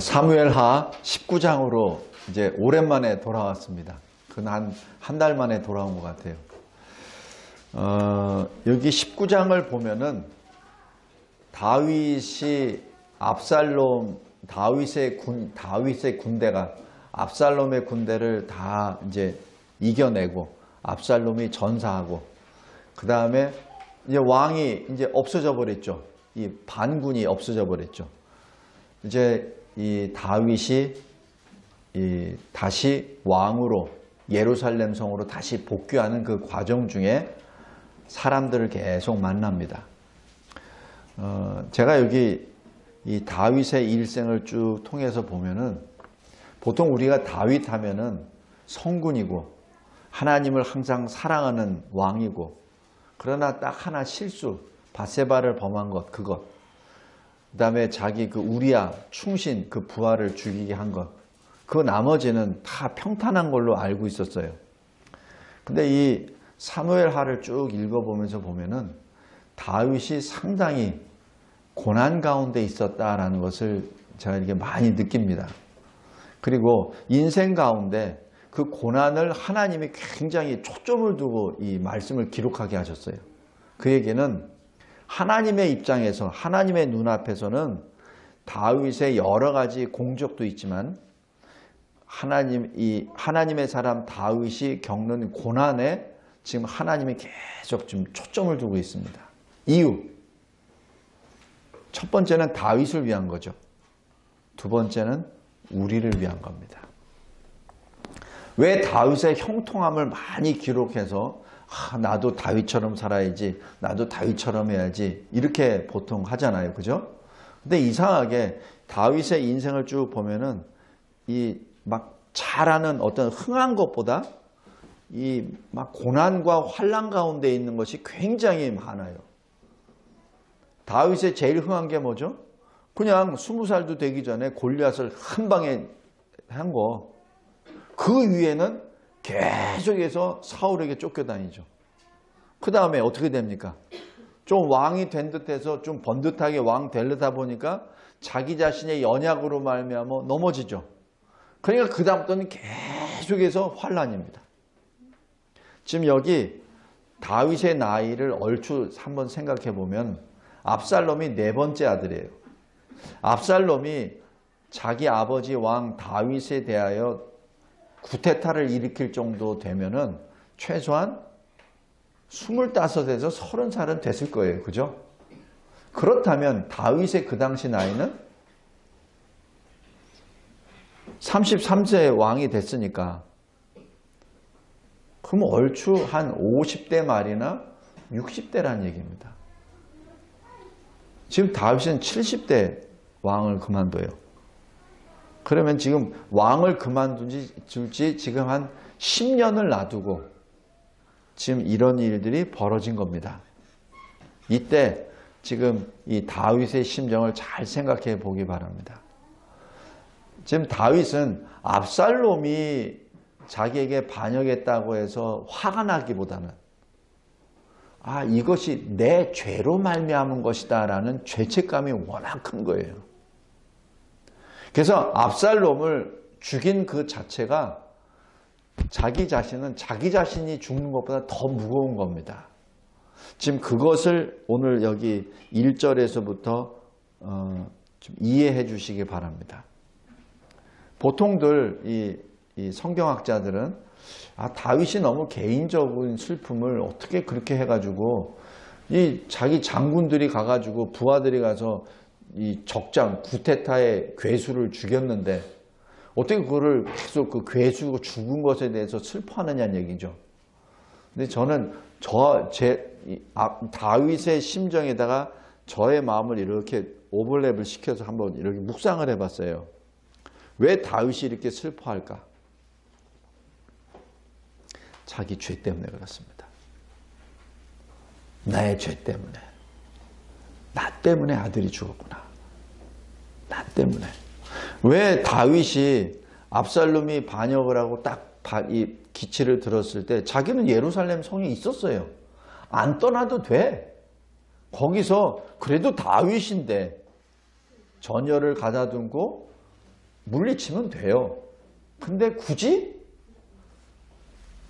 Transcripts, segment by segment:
사무엘하 19장으로 이제 오랜만에 돌아왔습니다. 한 달 만에 돌아온 것 같아요. 여기 19장을 보면은 다윗의 군대가 압살롬의 군대를 다 이제 이겨내고 압살롬이 전사하고 그 다음에 이제 왕이 이제 없어져 버렸죠. 이 반군이 없어져 버렸죠. 이제 이 다윗이 다시 왕으로 예루살렘 성으로 다시 복귀하는 그 과정 중에 사람들을 계속 만납니다. 제가 여기 이 다윗의 일생을 쭉 통해서 보면은 보통 우리가 다윗 하면은 성군이고 하나님을 항상 사랑하는 왕이고 그러나 딱 하나 실수 밧세바를 범한 것 그것 그 다음에 자기 그 우리야 충신 그 부하를 죽이게 한 것 그 나머지는 다 평탄한 걸로 알고 있었어요. 근데 이 사무엘하를 쭉 읽어보면서 보면은 다윗이 상당히 고난 가운데 있었다라는 것을 제가 이렇게 많이 느낍니다. 그리고 인생 가운데 그 고난을 하나님이 굉장히 초점을 두고 이 말씀을 기록하게 하셨어요. 그 얘기는 하나님의 입장에서 하나님의 눈앞에서는 다윗의 여러 가지 공적도 있지만 하나님의 사람 다윗이 겪는 고난에 지금 하나님이 계속 좀 초점을 두고 있습니다. 이유 첫 번째는 다윗을 위한 거죠. 두 번째는 우리를 위한 겁니다. 왜 다윗의 형통함을 많이 기록해서 나도 다윗처럼 살아야지 나도 다윗처럼 해야지 이렇게 보통 하잖아요. 그죠? 근데 이상하게 다윗의 인생을 쭉 보면은 막 잘하는 어떤 흥한 것보다 막 고난과 환난 가운데 있는 것이 굉장히 많아요. 다윗의 제일 흥한 게 뭐죠? 그냥 20살도 되기 전에 골리앗을 한 방에 한 거. 그 위에는 계속해서 사울에게 쫓겨다니죠. 그 다음에 어떻게 됩니까? 좀 왕이 된 듯해서 좀 번듯하게 왕 되려다 보니까 자기 자신의 연약으로 말미암아 넘어지죠. 그러니까 그 다음부터는 계속해서 환난입니다. 지금 여기 다윗의 나이를 얼추 한번 생각해 보면 압살롬이 네 번째 아들이에요. 압살롬이 자기 아버지 왕 다윗에 대하여 구테타를 일으킬 정도 되면은 최소한 25에서 30살은 됐을 거예요. 그죠? 그렇다면 다윗의 그 당시 나이는 33세 왕이 됐으니까 그럼 얼추 한 50대 말이나 60대란 얘기입니다. 지금 다윗은 70대 왕을 그만둬요. 그러면 지금 왕을 그만둘지 지금 한 10년을 놔두고 지금 이런 일들이 벌어진 겁니다. 이때 지금 이 다윗의 심정을 잘 생각해 보기 바랍니다. 지금 다윗은 압살롬이 자기에게 반역했다고 해서 화가 나기보다는 이것이 내 죄로 말미암은 것이다 라는 죄책감이 워낙 큰 거예요. 그래서 압살롬을 죽인 그 자체가 자기 자신이 죽는 것보다 더 무거운 겁니다. 지금 그것을 오늘 여기 1절에서부터 좀 이해해 주시기 바랍니다. 보통들 이 성경학자들은 다윗이 너무 개인적인 슬픔을 어떻게 그렇게 해가지고 자기 장군들이 가가지고 부하들이 가서 이 적장 구테타의 괴수를 죽였는데 어떻게 그거를 계속 그 괴수가 죽은 것에 대해서 슬퍼하느냐는 얘기죠. 근데 저는 다윗의 심정에다가 저의 마음을 이렇게 오버랩을 시켜서 한번 이렇게 묵상을 해봤어요. 왜 다윗이 이렇게 슬퍼할까? 자기 죄 때문에 그렇습니다. 나의 죄 때문에. 나 때문에 아들이 죽었구나. 나 때문에. 왜 다윗이 압살롬이 반역을 하고 딱 이 기치를 들었을 때 자기는 예루살렘 성에 있었어요. 안 떠나도 돼. 거기서 그래도 다윗인데 전열을 가다듬고 물리치면 돼요. 근데 굳이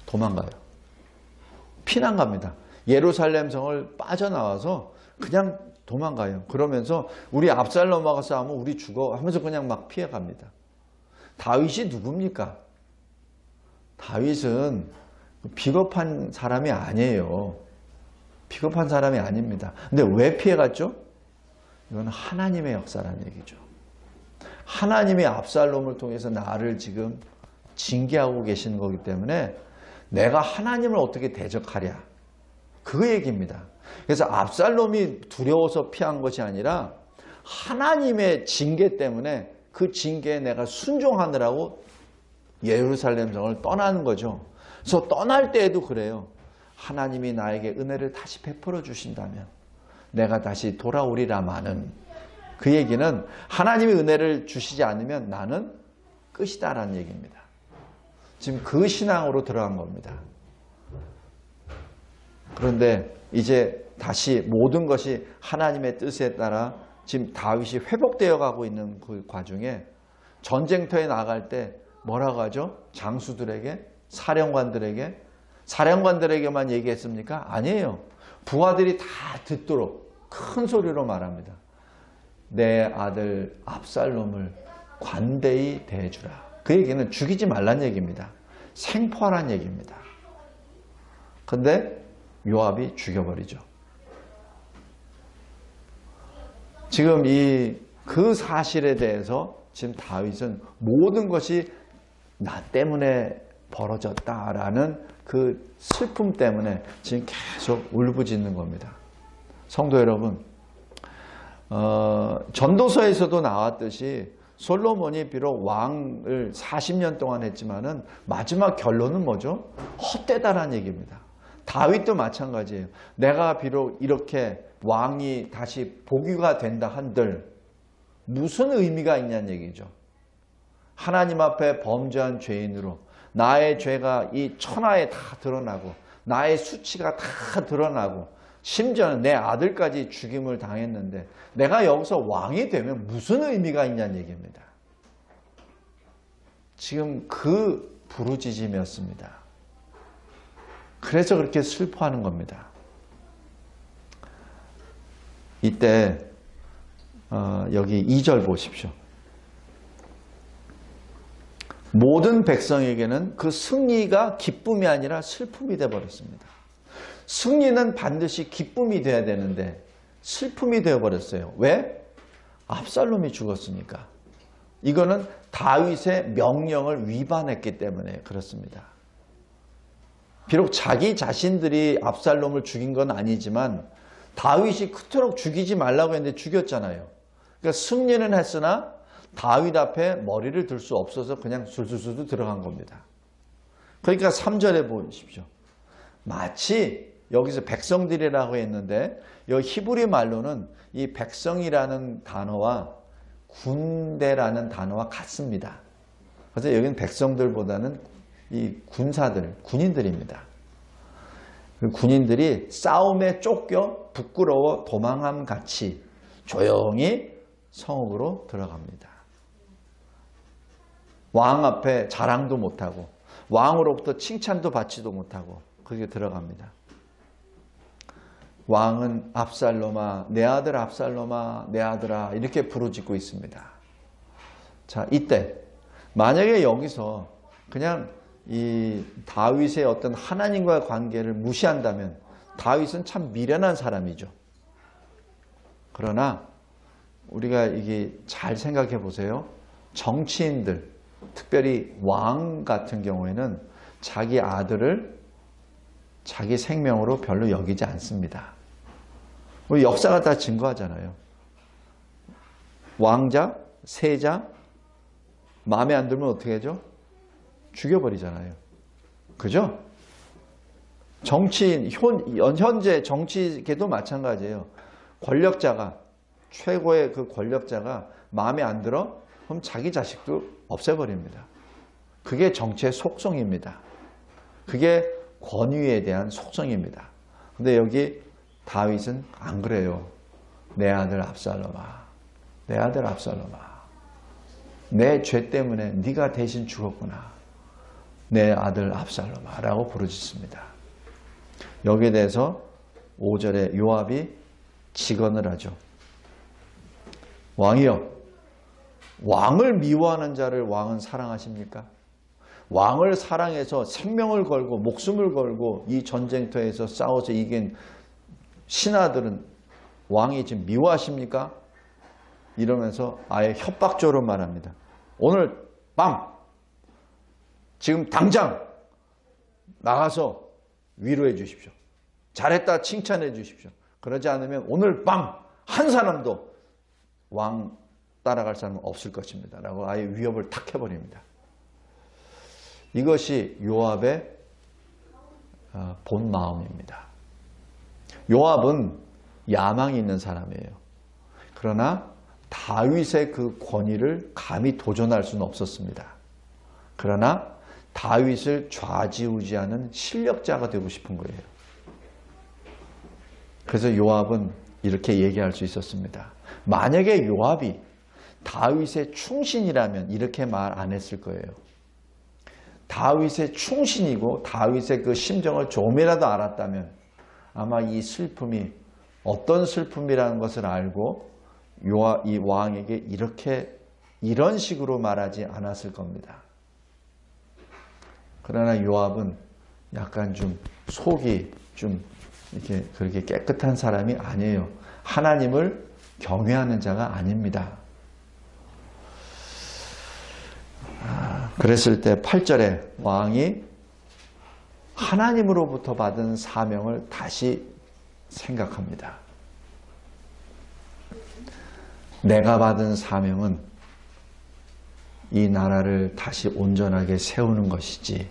도망가요. 피난 갑니다. 예루살렘 성을 빠져나와서 그냥 도망가요. 그러면서 우리 압살롬하고 싸우면 우리 죽어 하면서 그냥 막 피해갑니다. 다윗이 누굽니까? 다윗은 비겁한 사람이 아니에요. 비겁한 사람이 아닙니다. 근데 왜 피해갔죠? 이건 하나님의 역사라는 얘기죠. 하나님이 압살롬을 통해서 나를 지금 징계하고 계시는 거기 때문에 내가 하나님을 어떻게 대적하랴. 그 얘기입니다. 그래서 압살롬이 두려워서 피한 것이 아니라 하나님의 징계 때문에 그 징계에 내가 순종하느라고 예루살렘 성을 떠나는 거죠. 그래서 떠날 때에도 그래요. 하나님이 나에게 은혜를 다시 베풀어 주신다면 내가 다시 돌아오리라마는, 그 얘기는 하나님이 은혜를 주시지 않으면 나는 끝이다라는 얘기입니다. 지금 그 신앙으로 들어간 겁니다. 그런데 이제 다시 모든 것이 하나님의 뜻에 따라 지금 다윗이 회복되어 가고 있는 그 과정에 전쟁터에 나갈 때 뭐라고 하죠? 장수들에게, 사령관들에게만 얘기했습니까? 아니에요. 부하들이 다 듣도록 큰 소리로 말합니다. 내 아들 압살롬을 관대히 대해주라. 그 얘기는 죽이지 말란 얘기입니다. 생포하란 얘기입니다. 근데 요압이 죽여버리죠. 지금 그 사실에 대해서 지금 다윗은 모든 것이 나 때문에 벌어졌다라는 그 슬픔 때문에 지금 계속 울부짖는 겁니다. 성도 여러분, 전도서에서도 나왔듯이 솔로몬이 비록 왕을 40년 동안 했지만은 마지막 결론은 뭐죠? 헛되다라는 얘기입니다. 다윗도 마찬가지예요. 내가 비록 이렇게 왕이 다시 복위가 된다 한들 무슨 의미가 있냐는 얘기죠. 하나님 앞에 범죄한 죄인으로 나의 죄가 이 천하에 다 드러나고 나의 수치가 다 드러나고 심지어는 내 아들까지 죽임을 당했는데 내가 여기서 왕이 되면 무슨 의미가 있냐는 얘기입니다. 지금 그 부르짖음이었습니다. 그래서 그렇게 슬퍼하는 겁니다. 이때 여기 2절 보십시오. 모든 백성에게는 그 승리가 기쁨이 아니라 슬픔이 되어버렸습니다. 승리는 반드시 기쁨이 돼야 되는데 슬픔이 되어버렸어요. 왜? 압살롬이 죽었으니까. 이거는 다윗의 명령을 위반했기 때문에 그렇습니다. 비록 자기 자신들이 압살롬을 죽인 건 아니지만 다윗이 그토록 죽이지 말라고 했는데 죽였잖아요. 그러니까 승리는 했으나 다윗 앞에 머리를 들 수 없어서 그냥 술술술 들어간 겁니다. 그러니까 3절에 보십시오. 마치 여기서 백성들이라고 했는데 여기 히브리 말로는 이 백성이라는 단어와 군대라는 단어와 같습니다. 그래서 여기는 백성들보다는 이 군사들, 군인들입니다. 군인들이 싸움에 쫓겨 부끄러워 도망함 같이 조용히 성읍으로 들어갑니다. 왕 앞에 자랑도 못하고 왕으로부터 칭찬도 받지도 못하고 그렇게 들어갑니다. 왕은 압살롬아, 내 아들 압살롬아, 내 아들아 이렇게 부르짖고 있습니다. 자, 이때 만약에 여기서 그냥 이 다윗의 어떤 하나님과의 관계를 무시한다면 다윗은 참 미련한 사람이죠. 그러나 우리가 이게 잘 생각해 보세요. 정치인들, 특별히 왕 같은 경우에는 자기 아들을 자기 생명으로 별로 여기지 않습니다. 우리 역사가 다 증거하잖아요. 왕자, 세자, 마음에 안 들면 어떻게 하죠? 죽여버리잖아요. 그죠? 정치인, 현재 정치계도 마찬가지예요. 권력자가, 최고의 그 권력자가 마음에 안 들어? 그럼 자기 자식도 없애버립니다. 그게 정치의 속성입니다. 그게 권위에 대한 속성입니다. 근데 여기 다윗은 안 그래요. 내 아들 압살롬아, 내 아들 압살롬아. 내 죄 때문에 네가 대신 죽었구나. 내 아들 압살롬아 라고 부르짖습니다. 여기에 대해서 5절에 요압이 직언을 하죠. 왕이여, 왕을 미워하는 자를 왕은 사랑하십니까? 왕을 사랑해서 생명을 걸고 목숨을 걸고 이 전쟁터에서 싸워서 이긴 신하들은 왕이 지금 미워하십니까? 이러면서 아예 협박조로 말합니다. 오늘 밤 지금 당장 나가서 위로해 주십시오. 잘했다 칭찬해 주십시오. 그러지 않으면 오늘 밤 한 사람도 왕 따라갈 사람은 없을 것입니다. 라고 아예 위협을 탁 해버립니다. 이것이 요압의 본 마음입니다. 요압은 야망이 있는 사람이에요. 그러나 다윗의 그 권위를 감히 도전할 수는 없었습니다. 그러나 다윗을 좌지우지하는 실력자가 되고 싶은 거예요. 그래서 요압은 이렇게 얘기할 수 있었습니다. 만약에 요압이 다윗의 충신이라면 이렇게 말 안 했을 거예요. 다윗의 충신이고 다윗의 그 심정을 조금이라도 알았다면 아마 이 슬픔이 어떤 슬픔이라는 것을 알고 이 왕에게 이런 식으로 말하지 않았을 겁니다. 그러나 요압은 약간 좀 속이 좀 이렇게 그렇게 깨끗한 사람이 아니에요. 하나님을 경외하는 자가 아닙니다. 그랬을 때 8절에 왕이 하나님으로부터 받은 사명을 다시 생각합니다. 내가 받은 사명은 이 나라를 다시 온전하게 세우는 것이지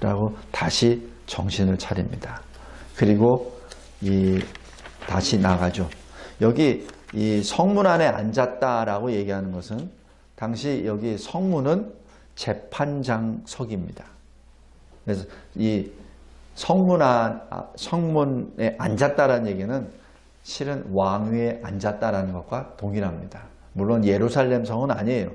라고 다시 정신을 차립니다. 그리고 다시 나가죠. 여기 이 성문 안에 앉았다라고 얘기하는 것은 당시 여기 성문은 재판장석입니다. 그래서 이 성문에 앉았다라는 얘기는 실은 왕위에 앉았다라는 것과 동일합니다. 물론 예루살렘 성은 아니에요.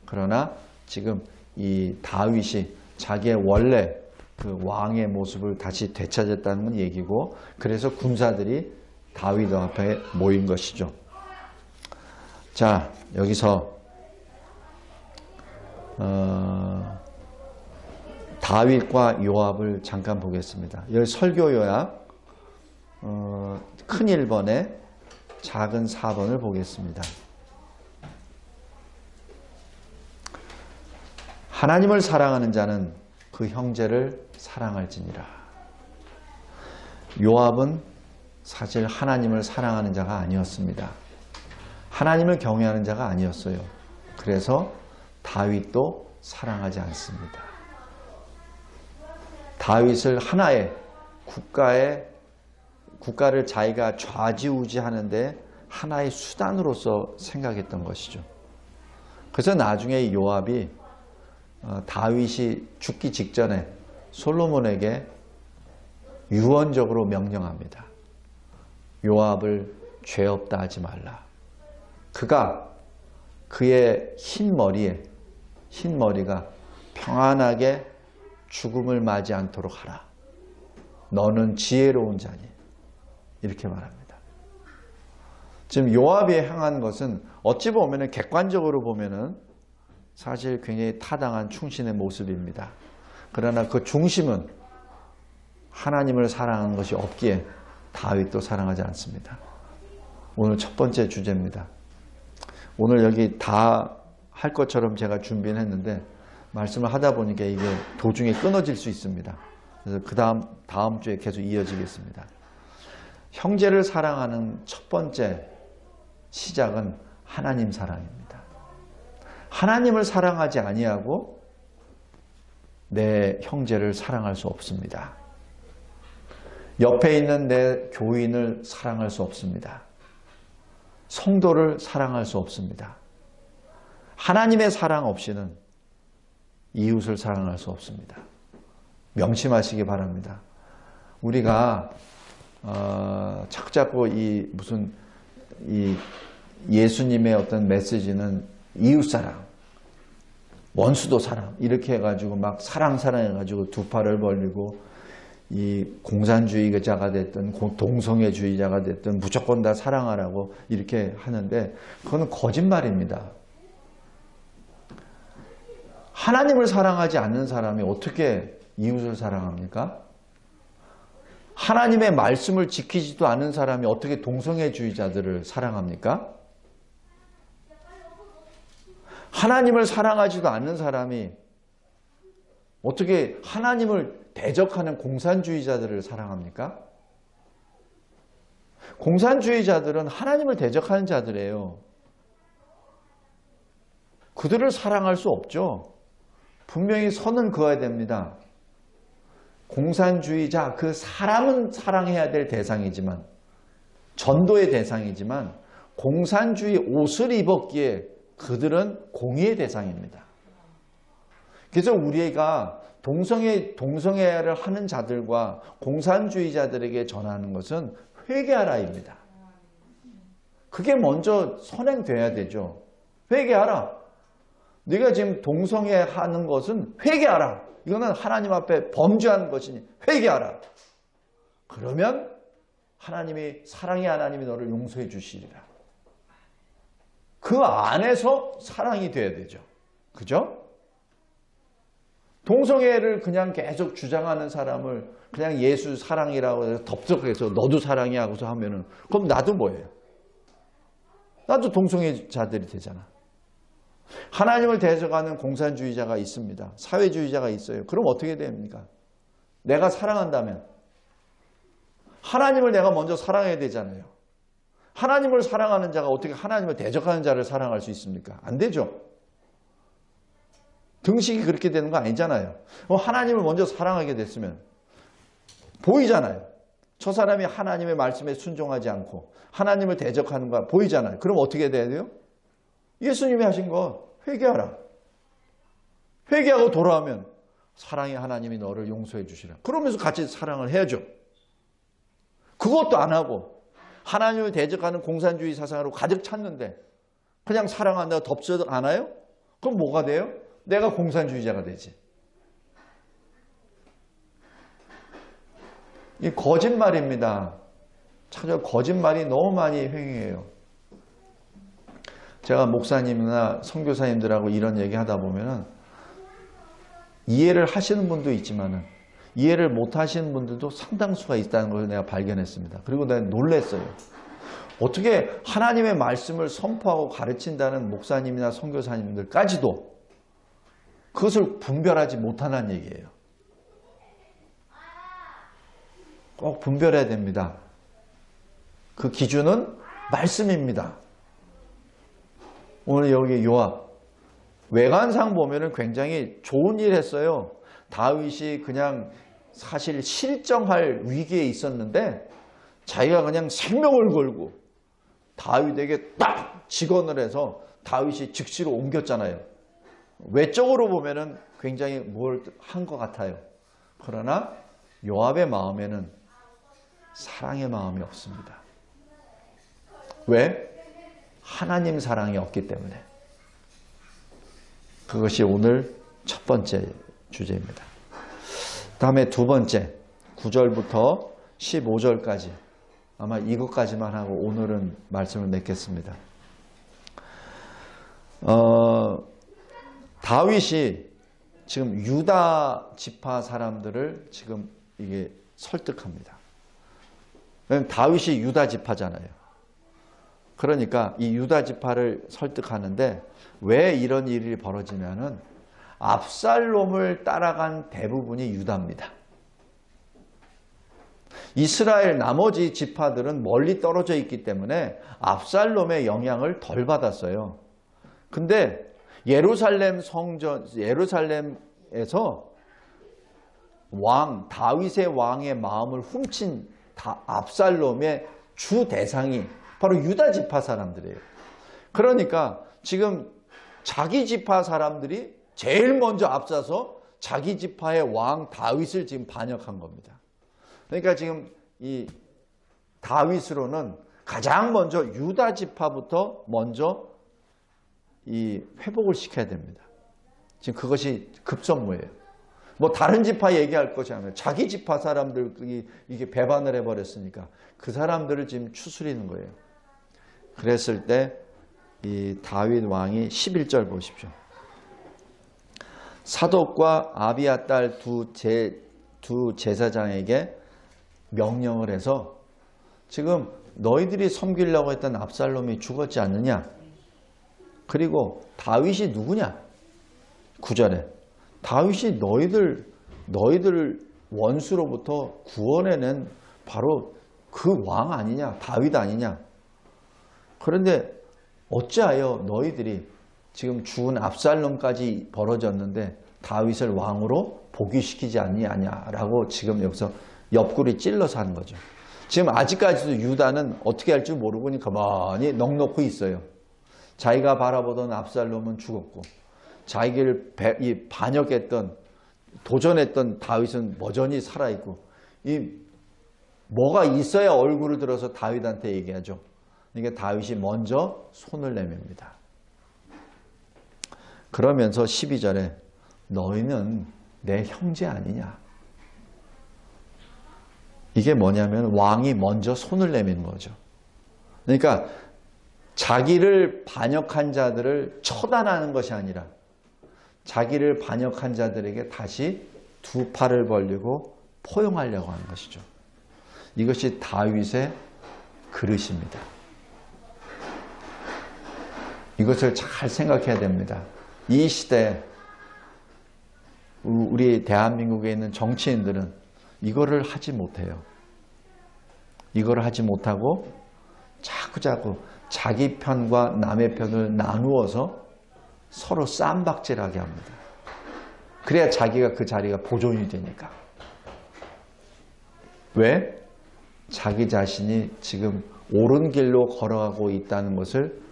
그러나 지금 이 다윗이 자기의 원래 그 왕의 모습을 다시 되찾았다는 얘기고, 그래서 군사들이 다윗 앞에 모인 것이죠. 자, 여기서 다윗과 요압을 잠깐 보겠습니다. 여기 설교 요약 큰 1번에 작은 4번을 보겠습니다. 하나님을 사랑하는 자는 그 형제를 사랑할지니라. 요압은 사실 하나님을 사랑하는 자가 아니었습니다. 하나님을 경외하는 자가 아니었어요. 그래서 다윗도 사랑하지 않습니다. 다윗을 하나의 국가를 자기가 좌지우지하는데 하나의 수단으로서 생각했던 것이죠. 그래서 나중에 요압이 다윗이 죽기 직전에 솔로몬에게 유언적으로 명령합니다. 요압을 죄 없다 하지 말라. 그가 그의 흰 머리가 평안하게 죽음을 맞이 않도록 하라. 너는 지혜로운 자니. 이렇게 말합니다. 지금 요압이 행한 것은 어찌 보면 객관적으로 보면은 사실 굉장히 타당한 충신의 모습입니다. 그러나 그 중심은 하나님을 사랑하는 것이 없기에 다윗도 사랑하지 않습니다. 오늘 첫 번째 주제입니다. 오늘 여기 다 할 것처럼 제가 준비를 했는데 말씀을 하다 보니까 이게 도중에 끊어질 수 있습니다. 그래서 다음 주에 계속 이어지겠습니다. 형제를 사랑하는 첫 번째 시작은 하나님 사랑입니다. 하나님을 사랑하지 아니하고 내 형제를 사랑할 수 없습니다. 옆에 있는 내 교인을 사랑할 수 없습니다. 성도를 사랑할 수 없습니다. 하나님의 사랑 없이는 이웃을 사랑할 수 없습니다. 명심하시기 바랍니다. 우리가 자꾸 이 예수님의 어떤 메시지는 이웃사랑, 원수도 사랑 이렇게 해가지고 막 사랑해가지고 두 팔을 벌리고 이 공산주의자가 됐든 동성애주의자가 됐든 무조건 다 사랑하라고 이렇게 하는데 그거는 거짓말입니다. 하나님을 사랑하지 않는 사람이 어떻게 이웃을 사랑합니까? 하나님의 말씀을 지키지도 않은 사람이 어떻게 동성애주의자들을 사랑합니까? 하나님을 사랑하지도 않는 사람이 어떻게 하나님을 대적하는 공산주의자들을 사랑합니까? 공산주의자들은 하나님을 대적하는 자들이에요. 그들을 사랑할 수 없죠. 분명히 선은 그어야 됩니다. 공산주의자, 그 사람은 사랑해야 될 대상이지만, 전도의 대상이지만, 공산주의 옷을 입었기에 그들은 공의의 대상입니다. 그래서 우리가 동성애를 하는 자들과 공산주의자들에게 전하는 것은 회개하라입니다. 그게 먼저 선행돼야 되죠. 회개하라. 네가 지금 동성애하는 것은 회개하라. 이거는 하나님 앞에 범죄하는 것이니 회개하라. 그러면 하나님이 사랑의 하나님이 너를 용서해 주시리라. 그 안에서 사랑이 돼야 되죠. 그죠? 동성애를 그냥 계속 주장하는 사람을 그냥 예수 사랑이라고 해서 덥석해서 너도 사랑해 하고서 하면은 그럼 나도 뭐예요? 나도 동성애자들이 되잖아. 하나님을 대적하는 공산주의자가 있습니다. 사회주의자가 있어요. 그럼 어떻게 됩니까? 내가 사랑한다면 하나님을 내가 먼저 사랑해야 되잖아요. 하나님을 사랑하는 자가 어떻게 하나님을 대적하는 자를 사랑할 수 있습니까? 안 되죠. 등식이 그렇게 되는 거 아니잖아요. 하나님을 먼저 사랑하게 됐으면 보이잖아요. 저 사람이 하나님의 말씀에 순종하지 않고 하나님을 대적하는 거 보이잖아요. 그럼 어떻게 돼야 돼요? 예수님이 하신 거 회개하라. 회개하고 돌아오면 사랑의 하나님이 너를 용서해 주시라. 그러면서 같이 사랑을 해야죠. 그것도 안 하고 하나님을 대적하는 공산주의 사상으로 가득 찼는데 그냥 사랑한다고 덥지도 않아요? 그럼 뭐가 돼요? 내가 공산주의자가 되지. 이 거짓말입니다. 참 거짓말이 너무 많이 횡행해요. 제가 목사님이나 선교사님들하고 이런 얘기 하다 보면은 이해를 하시는 분도 있지만은 이해를 못 하시는 분들도 상당수가 있다는 걸 내가 발견했습니다. 그리고 내가 놀랐어요. 어떻게 하나님의 말씀을 선포하고 가르친다는 목사님이나 선교사님들까지도 그것을 분별하지 못하는 얘기예요. 꼭 분별해야 됩니다. 그 기준은 말씀입니다. 오늘 여기 요압 외관상 보면은 굉장히 좋은 일 했어요. 다윗이 그냥 사실 실정할 위기에 있었는데 자기가 그냥 생명을 걸고 다윗에게 딱 직언을 해서 다윗이 즉시로 옮겼잖아요. 외적으로 보면은 굉장히 뭘 한 것 같아요. 그러나 요압의 마음에는 사랑의 마음이 없습니다. 왜? 하나님 사랑이 없기 때문에. 그것이 오늘 첫 번째 주제입니다. 다음에 두 번째 9절부터 15절까지 아마 이것까지만 하고 오늘은 말씀을 맺겠습니다. 다윗이 지금 유다 지파 사람들을 지금 이게 설득합니다. 다윗이 유다 지파잖아요. 그러니까 이 유다 지파를 설득하는데 왜 이런 일이 벌어지냐면 압살롬을 따라간 대부분이 유다입니다. 이스라엘 나머지 지파들은 멀리 떨어져 있기 때문에 압살롬의 영향을 덜 받았어요. 근데 예루살렘에서 다윗의 왕의 마음을 훔친 압살롬의 주 대상이 바로 유다 지파 사람들이에요. 그러니까 지금 자기 지파 사람들이 제일 먼저 앞서서 자기 지파의 왕 다윗을 지금 반역한 겁니다. 그러니까 지금 이 다윗으로는 가장 먼저 유다 지파부터 먼저 이 회복을 시켜야 됩니다. 지금 그것이 급선무예요. 뭐 다른 지파 얘기할 것이 아니라 자기 지파 사람들이 이게 배반을 해버렸으니까 그 사람들을 지금 추스리는 거예요. 그랬을 때 이 다윗 왕이 11절 보십시오. 사독과 아비야 딸 두 제사장에게 명령을 해서 지금 너희들이 섬기려고 했던 압살롬이 죽었지 않느냐? 그리고 다윗이 누구냐? 9절에 다윗이 너희들 원수로부터 구원해낸 바로 그 왕 아니냐? 다윗 아니냐? 그런데 어찌하여 너희들이 지금 죽은 압살롬까지 벌어졌는데 다윗을 왕으로 복위시키지 않냐라고 지금 여기서 옆구리 찔러서 하는 거죠. 지금 아직까지도 유다는 어떻게 할 줄 모르고 가만히 넋놓고 있어요. 자기가 바라보던 압살롬은 죽었고 자기를 반역했던 도전했던 다윗은 여전히 살아있고 뭐가 있어야 얼굴을 들어서 다윗한테 얘기하죠. 그러니까 다윗이 먼저 손을 내밉니다. 그러면서 12절에 너희는 내 형제 아니냐. 이게 뭐냐면 왕이 먼저 손을 내미는 거죠. 그러니까 자기를 반역한 자들을 처단하는 것이 아니라 자기를 반역한 자들에게 다시 두 팔을 벌리고 포용하려고 하는 것이죠. 이것이 다윗의 그릇입니다. 이것을 잘 생각해야 됩니다. 이 시대에 우리 대한민국에 있는 정치인들은 이거를 하지 못해요. 이거를 하지 못하고 자꾸 자기 편과 남의 편을 나누어서 서로 쌈박질하게 합니다. 그래야 자기가 그 자리가 보존이 되니까. 왜? 자기 자신이 지금 옳은 길로 걸어가고 있다는 것을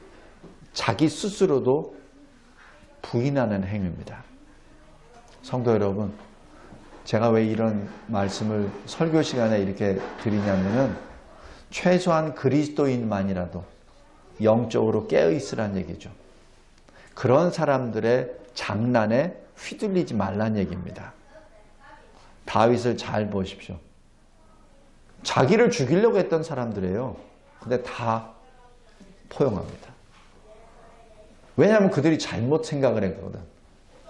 자기 스스로도 부인하는 행위입니다. 성도 여러분, 제가 왜 이런 말씀을 설교 시간에 이렇게 드리냐면은 최소한 그리스도인만이라도 영적으로 깨어있으란 얘기죠. 그런 사람들의 장난에 휘둘리지 말란 얘기입니다. 다윗을 잘 보십시오. 자기를 죽이려고 했던 사람들이에요. 근데 다 포용합니다. 왜냐하면 그들이 잘못 생각을 했거든.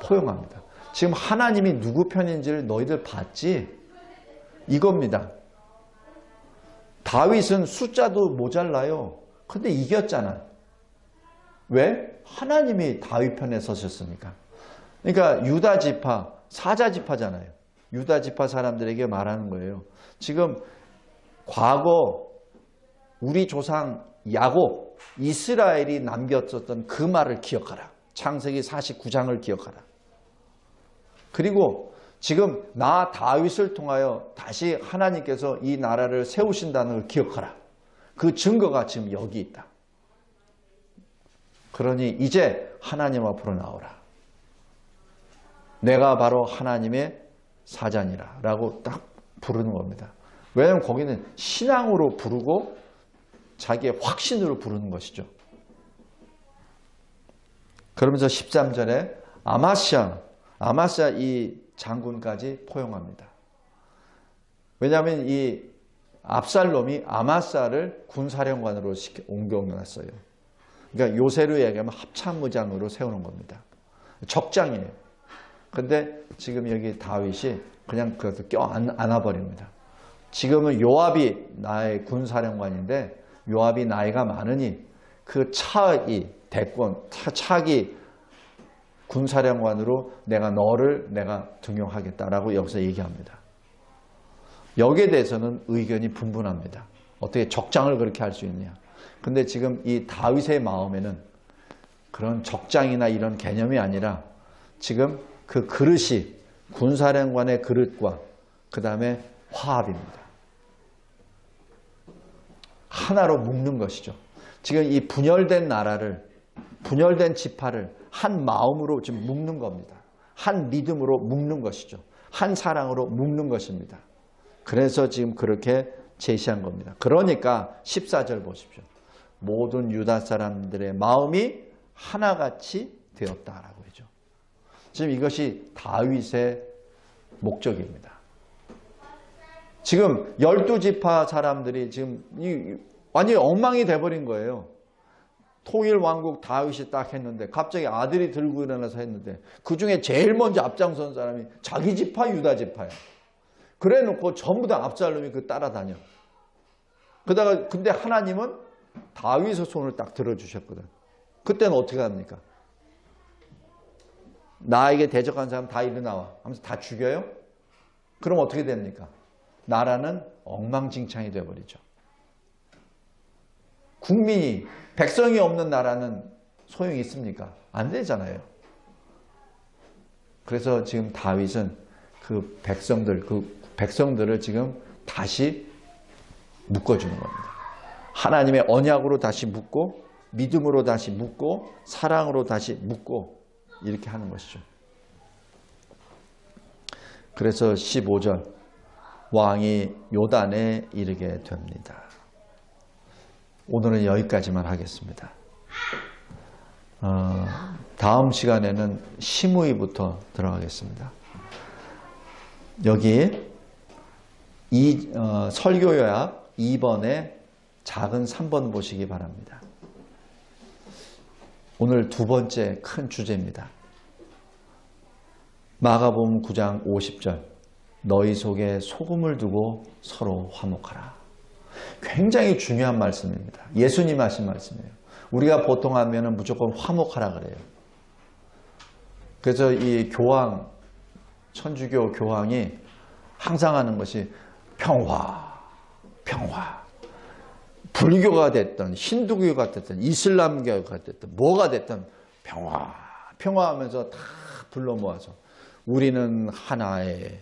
포용합니다. 지금 하나님이 누구 편인지를 너희들 봤지? 이겁니다. 다윗은 숫자도 모자라요. 근데 이겼잖아. 왜? 하나님이 다윗 편에 서셨으니까. 그러니까 유다 지파, 사자 지파잖아요. 유다 지파 사람들에게 말하는 거예요. 지금 과거 우리 조상 야곱, 이스라엘이 남겼었던 그 말을 기억하라. 창세기 49장을 기억하라. 그리고 지금 나 다윗을 통하여 다시 하나님께서 이 나라를 세우신다는 걸 기억하라. 그 증거가 지금 여기 있다. 그러니 이제 하나님 앞으로 나오라. 내가 바로 하나님의 사자니라 라고 딱 부르는 겁니다. 왜냐하면 거기는 신앙으로 부르고 자기의 확신으로 부르는 것이죠. 그러면서 13절에 아마스야 이 장군까지 포용합니다. 왜냐하면 이 압살롬이 아마스야를 군사령관으로 옮겨놨어요. 그러니까 요새로 얘기하면 합참의장으로 세우는 겁니다. 적장이에요. 근데 지금 여기 다윗이 그냥 그것도 껴안아버립니다. 지금은 요압이 나의 군사령관인데 요압이 나이가 많으니 그 차기 대권, 차기 군사령관으로 내가 등용하겠다라고 여기서 얘기합니다. 여기에 대해서는 의견이 분분합니다. 어떻게 적장을 그렇게 할 수 있냐. 근데 지금 이 다윗의 마음에는 그런 적장이나 이런 개념이 아니라 지금 그 그릇이 군사령관의 그릇과 그 다음에 화합입니다. 하나로 묶는 것이죠. 지금 이 분열된 나라를, 분열된 지파를 한 마음으로 지금 묶는 겁니다. 한 믿음으로 묶는 것이죠. 한 사랑으로 묶는 것입니다. 그래서 지금 그렇게 제시한 겁니다. 그러니까 14절 보십시오. 모든 유다 사람들의 마음이 하나같이 되었다라고 하죠. 지금 이것이 다윗의 목적입니다. 지금 12지파 사람들이 지금 완전히 엉망이 돼버린 거예요. 통일 왕국 다윗이 딱 했는데 갑자기 아들이 들고 일어나서 했는데 그 중에 제일 먼저 앞장선 사람이 자기 지파 유다 지파야. 그래 놓고 전부 다 압살롬이 그 따라다녀. 그러다가 근데 하나님은 다윗의 손을 딱 들어주셨거든. 그때는 어떻게 합니까? 나에게 대적한 사람 다 일어나와 하면서 다 죽여요? 그럼 어떻게 됩니까? 나라는 엉망진창이 되어버리죠. 국민이, 백성이 없는 나라는 소용이 있습니까? 안 되잖아요. 그래서 지금 다윗은 그 백성들을 지금 다시 묶어주는 겁니다. 하나님의 언약으로 다시 묶고, 믿음으로 다시 묶고, 사랑으로 다시 묶고, 이렇게 하는 것이죠. 그래서 15절, 왕이 요단에 이르게 됩니다. 오늘은 여기까지만 하겠습니다. 다음 시간에는 시므이부터 들어가겠습니다. 여기 설교요약 2번에 작은 3번 보시기 바랍니다. 오늘 두 번째 큰 주제입니다. 마가복음 9장 50절, 너희 속에 소금을 두고 서로 화목하라. 굉장히 중요한 말씀입니다. 예수님 하신 말씀이에요. 우리가 보통 하면은 무조건 화목하라 그래요. 그래서 이 교황, 천주교 교황이 항상 하는 것이 평화, 평화. 불교가 됐든 힌두교가 됐든 이슬람교가 됐든 뭐가 됐든 평화, 평화하면서 다 불러 모아서 우리는 하나의,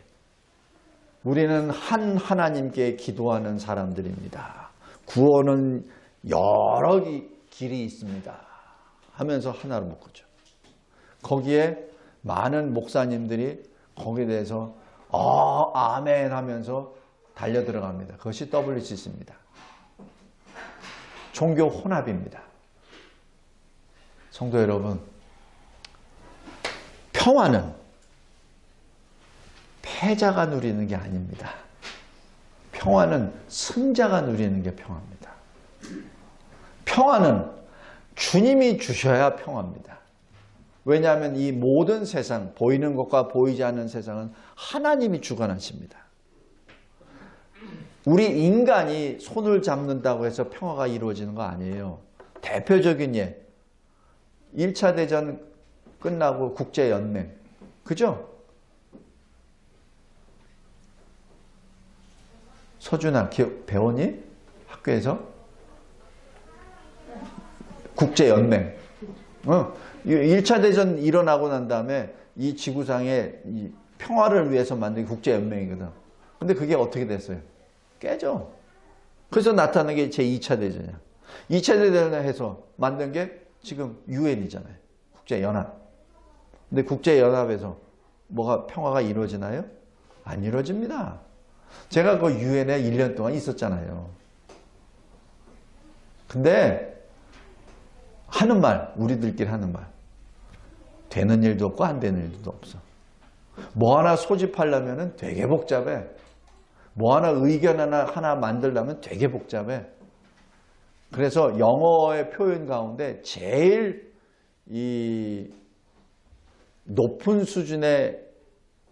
우리는 한 하나님께 기도하는 사람들입니다. 구원은 여러 길이 있습니다. 하면서 하나로 묶었죠. 거기에 많은 목사님들이 거기에 대해서 아멘 하면서 달려 들어갑니다. 그것이 WCC입니다. 종교 혼합입니다. 성도 여러분, 평화는 패자가 누리는 게 아닙니다. 평화는 승자가 누리는 게 평화입니다. 평화는 주님이 주셔야 평화입니다. 왜냐하면 이 모든 세상, 보이는 것과 보이지 않는 세상은 하나님이 주관하십니다. 우리 인간이 손을 잡는다고 해서 평화가 이루어지는 거 아니에요. 대표적인 예, 1차 대전 끝나고 국제연맹, 그죠? 서준아, 배웠니? 학교에서? 국제연맹. 1차 대전 일어나고 난 다음에 이 지구상에 이 평화를 위해서 만든 국제연맹이거든. 근데 그게 어떻게 됐어요? 깨져. 그래서 나타난 게 제2차 대전이야. 2차 대전을 해서 만든 게 지금 UN이잖아요. 국제연합. 근데 국제연합에서 뭐가 평화가 이루어지나요? 안 이루어집니다. 제가 그 UN에 1년 동안 있었잖아요. 근데 하는 말, 우리들끼리 하는 말, 되는 일도 없고 안 되는 일도 없어. 뭐 하나 소집하려면 되게 복잡해. 뭐 하나 의견 하나 만들려면 되게 복잡해. 그래서 영어의 표현 가운데 제일 이 높은 수준의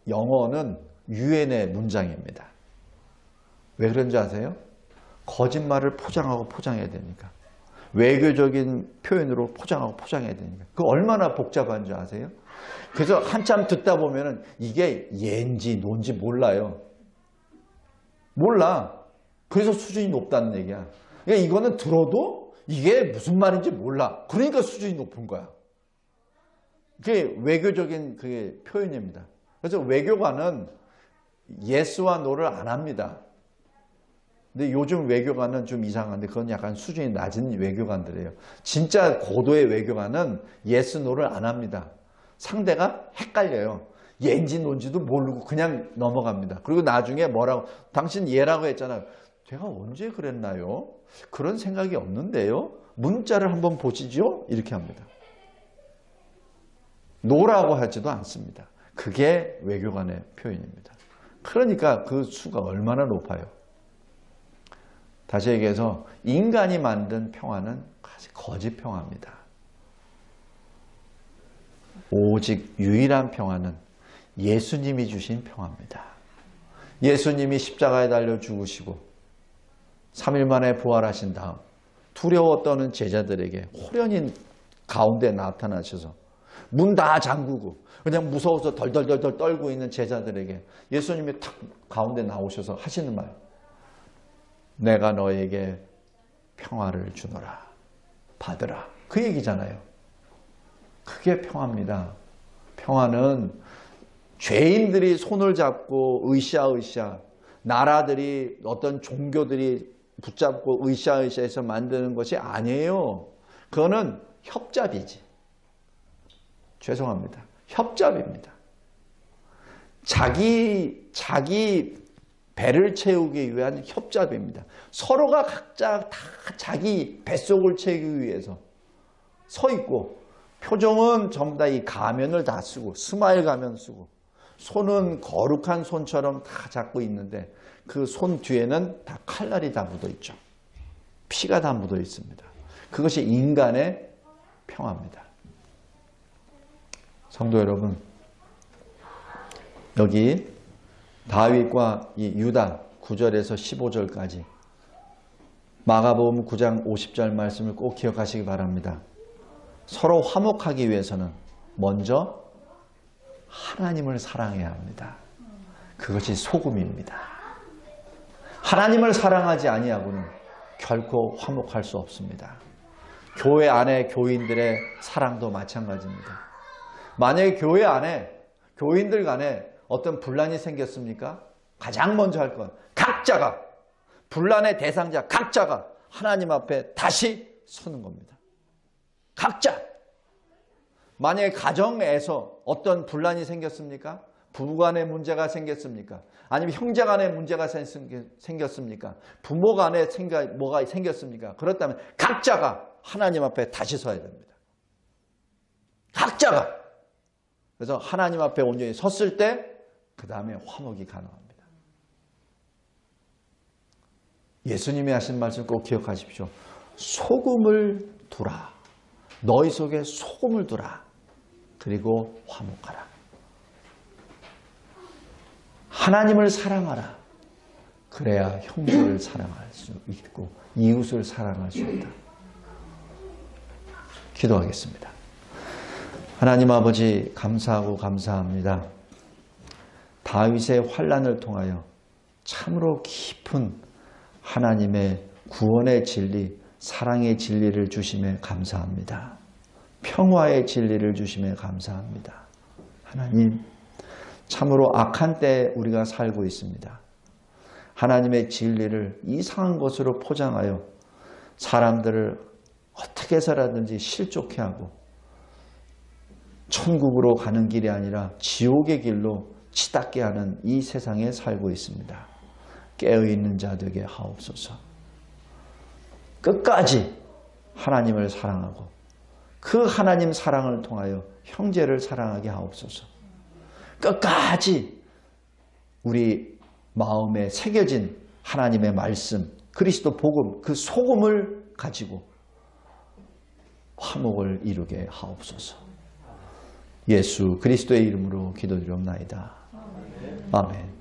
영어는 UN의 문장입니다. 왜 그런지 아세요? 거짓말을 포장하고 포장해야 되니까. 외교적인 표현으로 포장하고 포장해야 되니까. 그거 얼마나 복잡한 줄 아세요? 그래서 한참 듣다 보면은 이게 예인지 논지 몰라요. 몰라. 그래서 수준이 높다는 얘기야. 그러니까 이거는 들어도 이게 무슨 말인지 몰라. 그러니까 수준이 높은 거야. 그게 외교적인 그게 표현입니다. 그래서 외교관은 예스와 노를 안 합니다. 근데 요즘 외교관은 좀 이상한데 그건 약간 수준이 낮은 외교관들이에요. 진짜 고도의 외교관은 예스, 노를 안 합니다. 상대가 헷갈려요. 예인지 논지도 모르고 그냥 넘어갑니다. 그리고 나중에 뭐라고, 당신 예라고 했잖아요. 제가 언제 그랬나요? 그런 생각이 없는데요. 문자를 한번 보시죠. 이렇게 합니다. 노라고 하지도 않습니다. 그게 외교관의 표현입니다. 그러니까 그 수가 얼마나 높아요. 다시 얘기해서 인간이 만든 평화는 거짓 평화입니다. 오직 유일한 평화는 예수님이 주신 평화입니다. 예수님이 십자가에 달려 죽으시고 3일 만에 부활하신 다음 두려워 떠는 제자들에게 호련히 가운데 나타나셔서 문 다 잠그고 그냥 무서워서 덜덜덜덜 떨고 있는 제자들에게 예수님이 탁 가운데 나오셔서 하시는 말, 내가 너에게 평화를 주노라, 받으라, 그 얘기잖아요. 그게 평화입니다. 평화는 죄인들이 손을 잡고 으쌰으쌰, 나라들이 어떤 종교들이 붙잡고 으쌰으쌰해서 만드는 것이 아니에요. 그거는 협잡이지. 죄송합니다. 협잡입니다. 자기 배를 채우기 위한 협잡입니다. 서로가 각자 다 자기 뱃속을 채우기 위해서 서 있고, 표정은 전부 다 이 가면을 다 쓰고, 스마일 가면 쓰고, 손은 거룩한 손처럼 다 잡고 있는데 그 손 뒤에는 다 칼날이 다 묻어 있죠. 피가 다 묻어 있습니다. 그것이 인간의 평화입니다. 성도 여러분, 여기 다윗과 이 유다 9절에서 15절까지 마가복음 9장 50절 말씀을 꼭 기억하시기 바랍니다. 서로 화목하기 위해서는 먼저 하나님을 사랑해야 합니다. 그것이 소금입니다. 하나님을 사랑하지 아니하고는 결코 화목할 수 없습니다. 교회 안에 교인들의 사랑도 마찬가지입니다. 만약에 교회 안에 교인들 간에 어떤 분란이 생겼습니까? 가장 먼저 할 건 각자가, 분란의 대상자 각자가 하나님 앞에 다시 서는 겁니다. 각자. 만약에 가정에서 어떤 분란이 생겼습니까? 부부 간에 문제가 생겼습니까? 아니면 형제 간에 문제가 생겼습니까? 부모 간에 뭐가 생겼습니까? 그렇다면 각자가 하나님 앞에 다시 서야 됩니다. 각자가. 그래서 하나님 앞에 온전히 섰을 때 그 다음에 화목이 가능합니다. 예수님이 하신 말씀 꼭 기억하십시오. 소금을 두라. 너희 속에 소금을 두라. 그리고 화목하라. 하나님을 사랑하라. 그래야 형제를 사랑할 수 있고 이웃을 사랑할 수 있다. 기도하겠습니다. 하나님 아버지, 감사하고 감사합니다. 다윗의 환난을 통하여 참으로 깊은 하나님의 구원의 진리, 사랑의 진리를 주심에 감사합니다. 평화의 진리를 주심에 감사합니다. 하나님, 참으로 악한 때에 우리가 살고 있습니다. 하나님의 진리를 이상한 것으로 포장하여 사람들을 어떻게 해서라든지 실족해 하고 천국으로 가는 길이 아니라 지옥의 길로 치닫게 하는 이 세상에 살고 있습니다. 깨어있는 자 되게 하옵소서. 끝까지 하나님을 사랑하고 그 하나님 사랑을 통하여 형제를 사랑하게 하옵소서. 끝까지 우리 마음에 새겨진 하나님의 말씀, 그리스도 복음, 그 소금을 가지고 화목을 이루게 하옵소서. 예수 그리스도의 이름으로 기도드리옵나이다. 아멘.